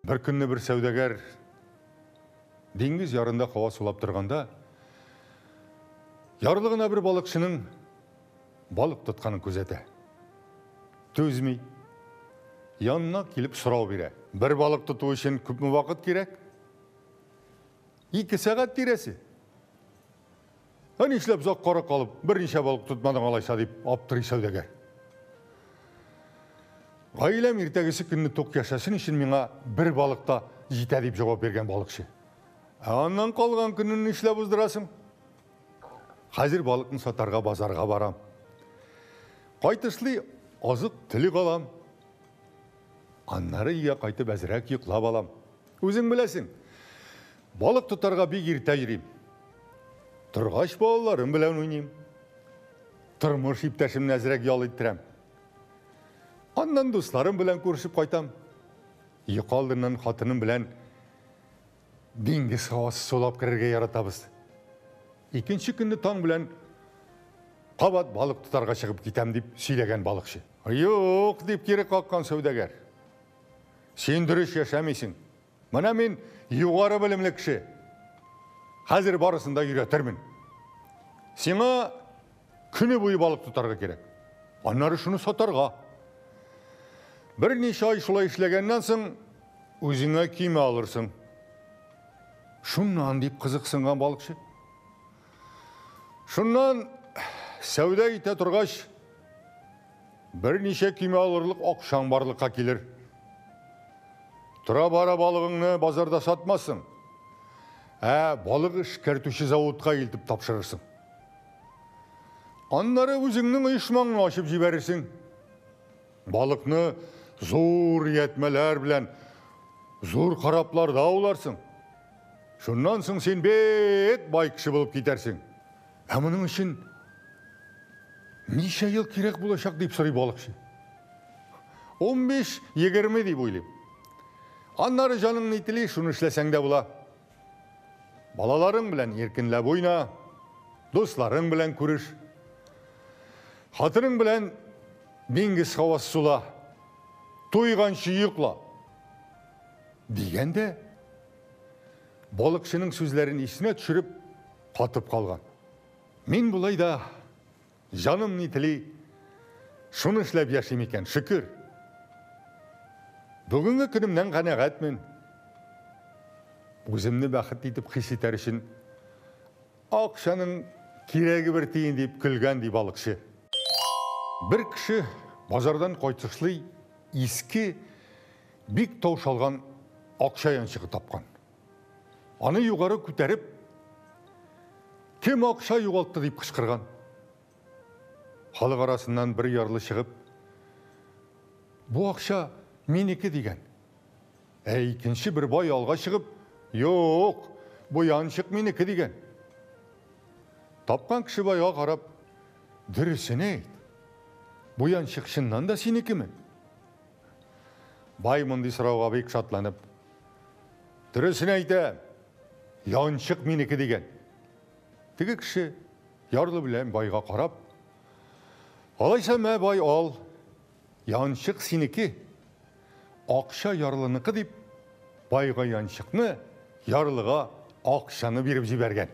Bir күнні бір сәудегер деңгіз ярында қауа сулап тұрғанда, ярлығына бір балықшының балық тұтқанын көзеті. Төзмей, янына келіп сұрау бере. Бір балық тұту үшін көп мі вақыт керек? 2 сағат дересі. Ішлеп зақ қара қалып, бірнеше балық тұтмадың алайша деп аптырый сәудегер. Ғайлам ертегісі күнні тоқ яшасын үшін меңа бір балықта жете деп жауап берген балықшы. Аннан қалған күнін ішлеп ұздырасың. Қазір балықын сатарға базарға барам. Қайтышлы азық тілі қалам. Аннары ия қайтып әзірәк ұйқлап алам. Өзің білесің, балық тұтарға бек ерте жүрем. Тұрғаш балаларым білен ойнайым. Тұрмыш иптәшімін әзірәк ял еттірем. Аннан достарым білен көршіп қайтам. Еқалдырынан қатыным білен деңгіз хавасы солап кірерге яратабыз. Екінші күнді таң білен қабат балық тұтарға шығып кетем деп сөйлеген балықшы. Йоқ деп кері қаққан сәудегер. Сен дұрыс яшамайсың. Мына мен юғары білімлі кіші. Қазір барысында үйретірмін. Сеңа күні бойы балық тұтарға керек. Аннары шыны сатарға. Бірнеше ай шулай ішлегеннен соң өзіңе киме алырсың. Шуннан деп қызықсынған балықшы. Шуннан сәуде ете тұрғаш бірнеше киме алырлық ақшаң барлыққа келер. Тұра бара балығыңны базарда сатмассың. Балығы шкертуші зауытқа елтіп тапшырырсың. Аннары өзіңнің ұйшмаңын ашып жіберірсің. Балықны зор етмелер білен, зор қарапларда ауларсың. Шуннан соң сен бет бай кіші болып кетерсің. Мұның үшін неше ел керек болашақ деп сұрай балықшы. 15-20 деп ойлайым. Аннары жаның нетілей шуны ішлесең де бұла. Балаларың білен еркінләп ойна, достарың білен көріш. Қатының білен деңгіз хавасы сула, тойғаншы ұйықла. Дегенде балықшының сөзлерін есіне түшіріп қатып қалған. Мен бұлай да жаным нетілей шуны ішләп яшым екен, шүкір. Бүгінгі күнімнен қанағатмын. Өзімні бақыт етіп қисетер үшін ақшаның керегі бір тиын деп күлген деп балықшы. Бір кіші базардан қайтышылай ескі бек тау шалған ақша яншығы тапқан. Аны юғары көтеріп, кем ақша юғалтты деп қышқырған. Халық арасынан бір ярлы шығып, бұл ақша менікі деген. Екінші бір бай алға шығып, жоқ, бұл яншық менікі деген. Тапқан кіші байға қарап, дұрысыны айт. Бұл яншық шыннан да сенікі ме? Бай мұнды сұрауға бек шатланып, дұрысыны айты, яншық менікі деген. Тігі кіші ярлы білен байға қарап, алайса мә бай ал, яншық сенікі, ақша ярлыныкі деп, байға яншықны, ярлыға ақшаны беріп жіберген.